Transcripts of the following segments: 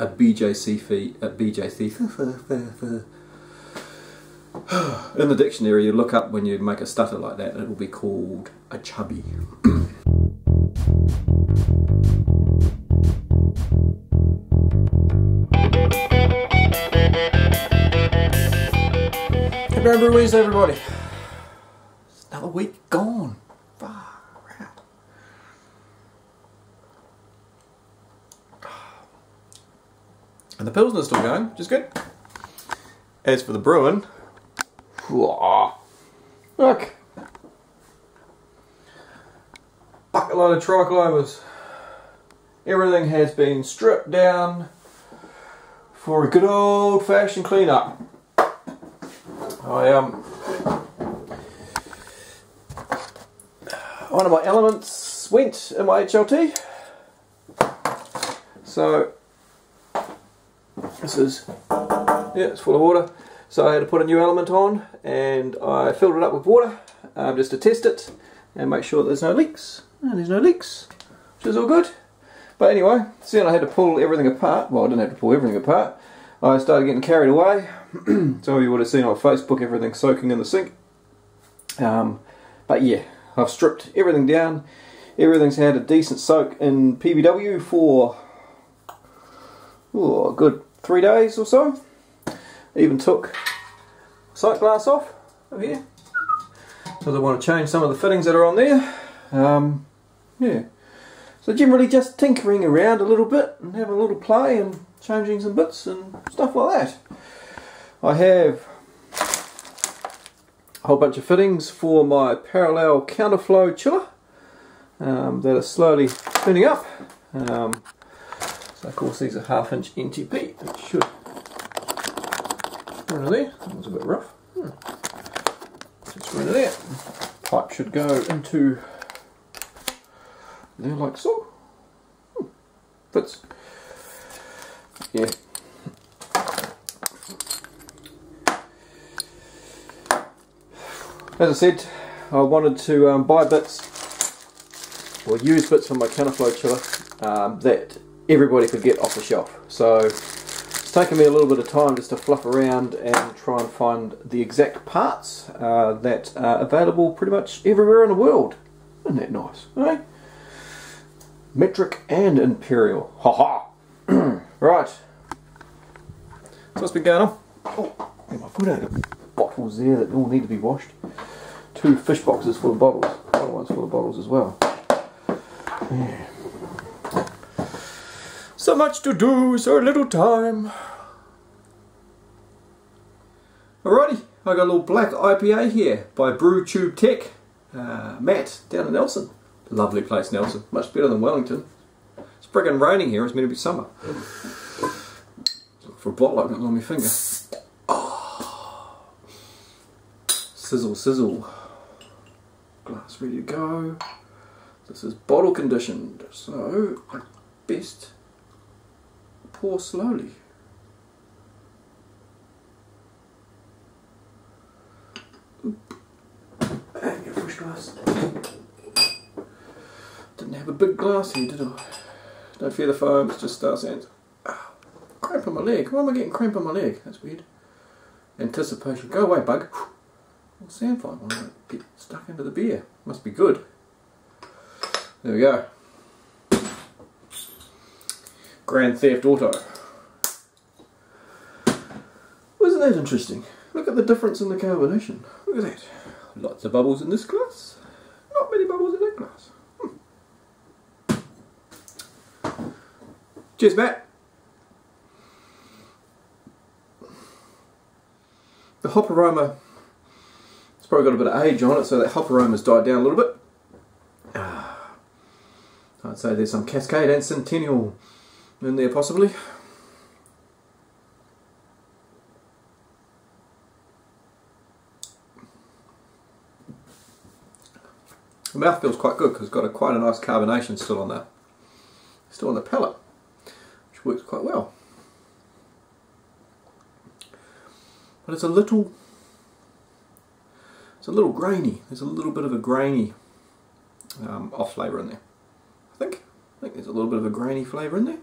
a BJC fee, in the dictionary you look up when you make a stutter like that, it will be called a chubby. Happy homebrew Wednesday, everybody. It's another week gone. Far out. And the Pilsner's still going, which is good. As for the brewing, look, bucket load of tricholovers. Everything has been stripped down for a good old fashioned clean up. One of my elements went in my HLT, so this is, yeah, it's full of water. So I had to put a new element on, and I filled it up with water just to test it and make sure that there's no leaks. And there's no leaks, which is all good. But anyway, soon I had to pull everything apart. Well, I didn't have to pull everything apart. I started getting carried away. Some of you would have seen on Facebook everything soaking in the sink. But yeah, I've stripped everything down. Everything's had a decent soak in PBW for a good 3 days or so. Even took sight glass off over here because I want to change some of the fittings that are on there. Yeah, so generally just tinkering around a little bit and having a little play and changing some bits and stuff like that. I have a whole bunch of fittings for my parallel counterflow chiller that are slowly spinning up. So of course these are 1/2 inch NTP. It should run in there. That was a bit rough. Just run it there. Pipe should go into there like so. Fits. Yeah. As I said, I wanted to buy bits or use bits from my counterflow chiller that everybody could get off the shelf. So it's taken me a little bit of time just to fluff around and try and find the exact parts that are available pretty much everywhere in the world. Isn't that nice, eh? Metric and Imperial. Ha ha! Right. So what's been going on? Oh, get my foot out of bottles there that all need to be washed. 2 fish boxes full of bottles. Other ones full of bottles as well. Yeah. So much to do, so little time. Alrighty, I got a little black IPA here by Brew Tube Tech. Matt down in Nelson. Lovely place, Nelson. Much better than Wellington. It's friggin' raining here. It's meant to be summer. For a bottle opener on my finger. Oh. Sizzle, sizzle. Glass ready to go. This is bottle conditioned, so I best pour slowly. Oop. And get a fresh glass. Didn't have a big glass here, did I? Don't fear the foam, it's just star sands. Oh, cramp on my leg. Why am I getting cramp on my leg? That's weird. Anticipation. Go away, bug. Sand fly. I want to get stuck into the beer. Must be good. There we go. Grand Theft Auto. Wasn't that interesting? Look at the difference in the carbonation. Look at that. Lots of bubbles in this glass. Not many bubbles in that glass. Cheers, Matt. The hop aroma, it's probably got a bit of age on it, so that hop aroma's died down a little bit. I'd say there's some Cascade and Centennial in there possibly. The mouth feels quite good because it's got quite a nice carbonation still on the palate, which works quite well. But it's a little grainy. There's a little bit of a grainy off flavour in there. I think there's a little bit of a grainy flavour in there.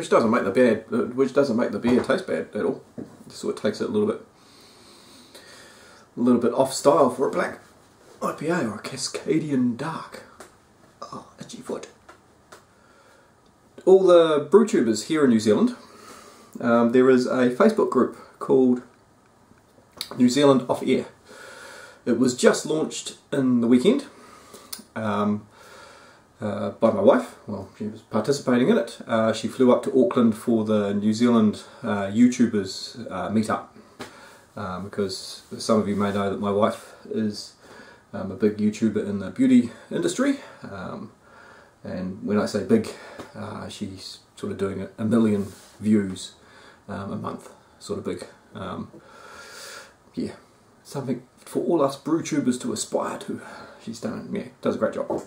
which doesn't make the beer taste bad at all. It sort of takes it a little bit off style for a black IPA or a Cascadian Dark. Oh, itchy foot. All the brew tubers here in New Zealand, there is a Facebook group called New Zealand Off Air. It was just launched in the weekend by my wife. Well, she was participating in it. She flew up to Auckland for the New Zealand YouTubers meetup, because some of you may know that my wife is a big YouTuber in the beauty industry, and when I say big, she's sort of doing 1 million views a month, sort of big. Yeah, something for all us brew tubers to aspire to. She's does a great job.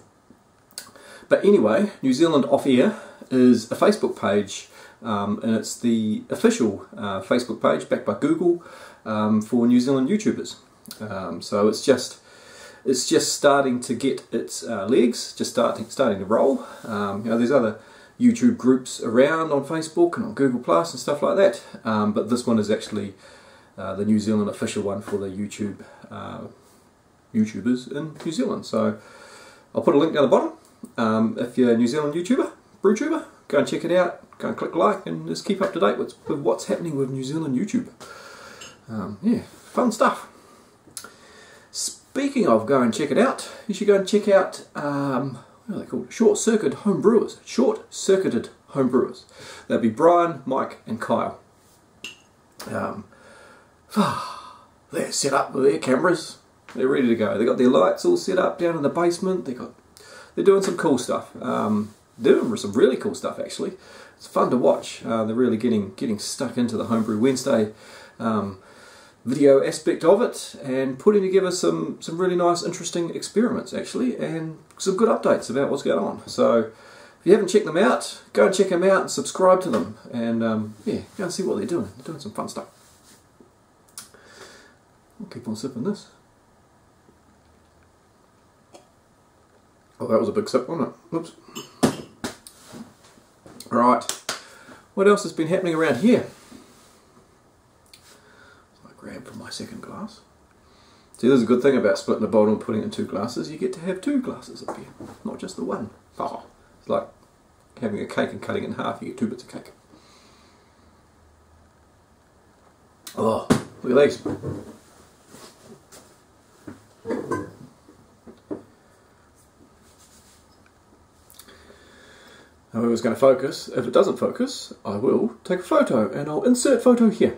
But anyway, New Zealand Off Air is a Facebook page, and it's the official Facebook page backed by Google for New Zealand YouTubers. So it's just starting to get its legs, just starting to roll. You know, there's other YouTube groups around on Facebook and on Google Plus and stuff like that, but this one is actually the New Zealand official one for the YouTubers in New Zealand. So I'll put a link down the bottom. If you're a New Zealand YouTuber, brew tuber, go and check it out, go and click like, and just keep up to date with what's happening with New Zealand YouTube. Yeah, fun stuff. Speaking of go and check it out, you should go and check out, what are they called? Short-circuited home brewers. Short-circuited home brewers. That'd be Brian, Mike and Kyle. They're set up with their cameras. They're ready to go. They got their lights all set up down in the basement. They're doing some cool stuff. Doing some really cool stuff actually. It's fun to watch. They're really getting stuck into the Homebrew Wednesday video aspect of it, and putting together some really nice, interesting experiments actually, and some good updates about what's going on. So if you haven't checked them out, go and check them out and subscribe to them, and yeah, go and see what they're doing. They're doing some fun stuff. I'll keep on sipping this. Oh, that was a big sip, wasn't it? Oops. Alright, what else has been happening around here? I grab from my second glass. See, there's a good thing about splitting a bottle and putting it in 2 glasses. You get to have 2 glasses of beer, not just the one. Oh, it's like having a cake and cutting it in half. You get 2 bits of cake. Oh, look at these. Now, it was going to focus. If it doesn't focus, I will take a photo, and I'll insert photo here.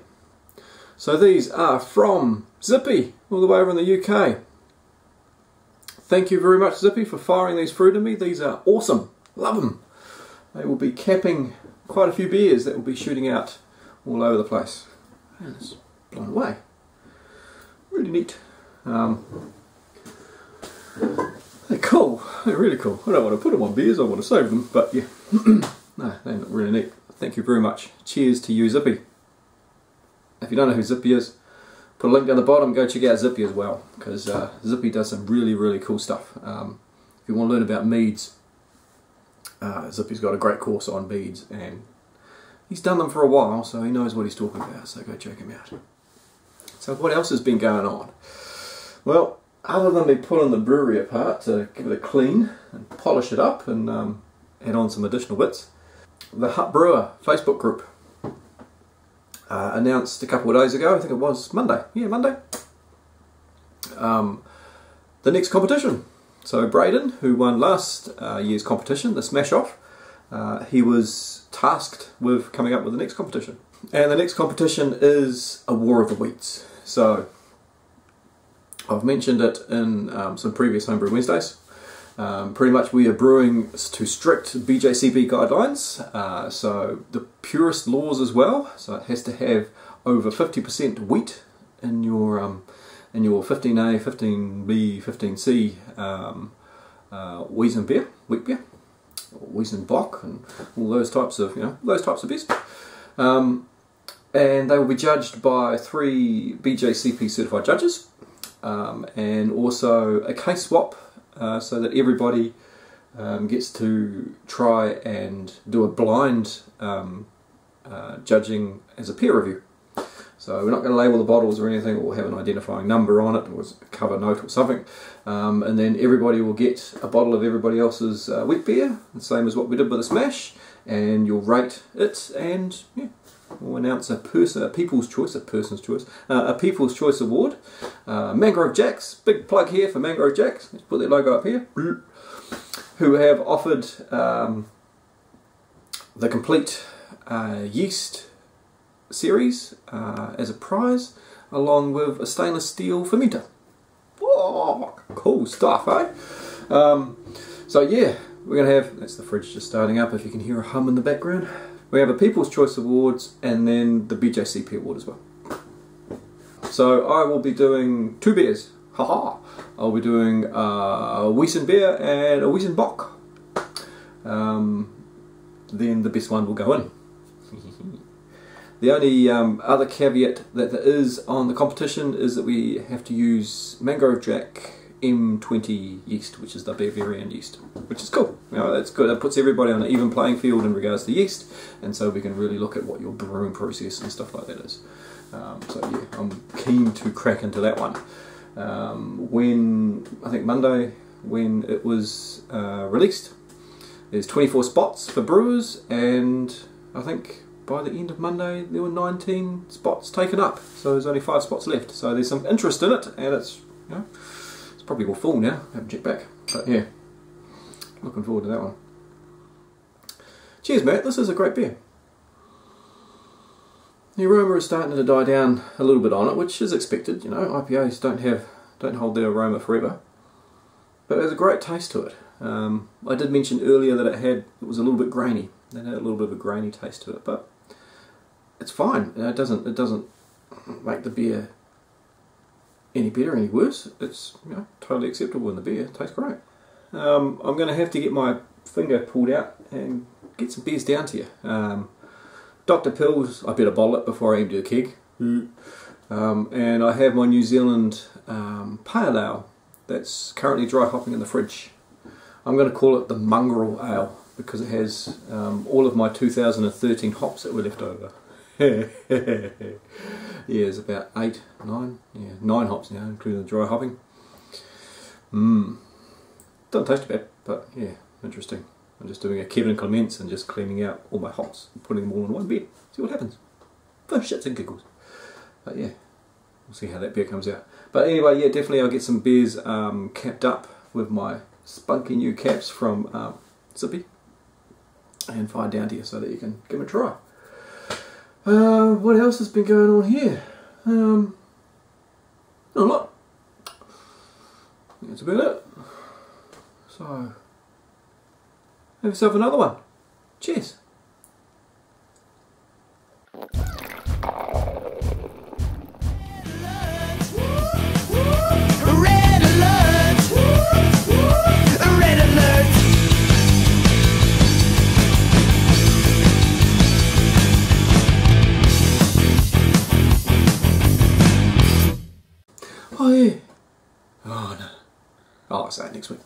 So these are from Zippy, all the way over in the UK. Thank you very much, Zippy, for firing these through to me. These are awesome. Love them. They will be capping quite a few beers that will be shooting out all over the place. And it's blown away. Really neat. They're cool. They're really cool. I don't want to put them on beers, I want to save them, but yeah. No, they're not really neat. Thank you very much. Cheers to you, Zippy. If you don't know who Zippy is, put a link down the bottom. Go check out Zippy as well, because Zippy does some really cool stuff. If you want to learn about meads, Zippy's got a great course on meads, and he's done them for a while, so he knows what he's talking about, so go check him out. So what else has been going on? Well, other than me pulling the brewery apart to give it a clean and polish it up and add on some additional bits, the Hut Brewer Facebook group announced a couple of days ago, I think it was Monday, yeah, Monday, the next competition. So Braden, who won last year's competition, the Smash Off, he was tasked with coming up with the next competition. And the next competition is a War of the Wheats. So I've mentioned it in some previous Homebrew Wednesdays. Pretty much we are brewing to strict BJCP guidelines, so the purest laws as well. So it has to have over 50% wheat in your 15A, 15B, 15C Weizenbier, wheat beer, or Weizenbock, and all those types of beers. And they will be judged by 3 BJCP certified judges. And also a case swap, so that everybody gets to try and do a blind judging as a peer review. So we're not going to label the bottles or anything, or have an identifying number on it, or a cover note or something. And then everybody will get a bottle of everybody else's wheat beer, the same as what we did with the Smash, and you'll rate it, and yeah, we'll announce a People's Choice Award. Mangrove Jacks, big plug here for Mangrove Jacks, let's put their logo up here, who have offered the complete yeast series as a prize, along with a stainless steel fermenter. Whoa, cool stuff, eh? So yeah, we're going to have, that's the fridge just starting up if you can hear a hum in the background. We have a People's Choice Awards and then the BJCP Award as well. So I will be doing 2 beers. Haha! I'll be doing a Weissbier and a Weizenbock. Then the best one will go in. The only other caveat that there is on the competition is that we have to use Mangrove Jack M20 yeast, which is the Bavarian yeast, which is cool. You know, that's good. It puts everybody on an even playing field in regards to yeast, and so we can really look at what your brewing process and stuff like that is. So yeah, I'm keen to crack into that one. When, I think Monday, when it was released, there's 24 spots for brewers, and I think by the end of Monday there were 19 spots taken up, so there's only 5 spots left. So there's some interest in it, and it's, you know, it's probably all full now. I haven't checked back, but yeah, looking forward to that one. Cheers, Matt. This is a great beer. The aroma is starting to die down a little bit on it, which is expected. You know, IPAs don't hold their aroma forever, but there's a great taste to it. I did mention earlier that it was a little bit grainy. It had a little bit of a grainy taste to it, but it's fine. It doesn't make the beer any better, any worse. It's, you know, totally acceptable in the beer. It tastes great. I'm going to have to get my finger pulled out and get some beers down to you. Dr. Pills, I better bottle it before I empty the keg. And I have my New Zealand Pale Ale that's currently dry hopping in the fridge. I'm going to call it the Mongrel Ale, because it has all of my 2013 hops that were left over. Yeah, there's about 9 hops now, including the dry hopping. Doesn't taste bad, but yeah, interesting. I'm just doing a Kevin Clements and just cleaning out all my hops and putting them all in one beer. See what happens. For shits and giggles. But yeah, we'll see how that beer comes out. But anyway, yeah, definitely I'll get some beers capped up with my spunky new caps from Zippy, and fire down to you so that you can give them a try. What else has been going on here? Not a lot. That's about it. So, have yourself another one. Cheers. Oh yeah. Oh no. I'll say it next week.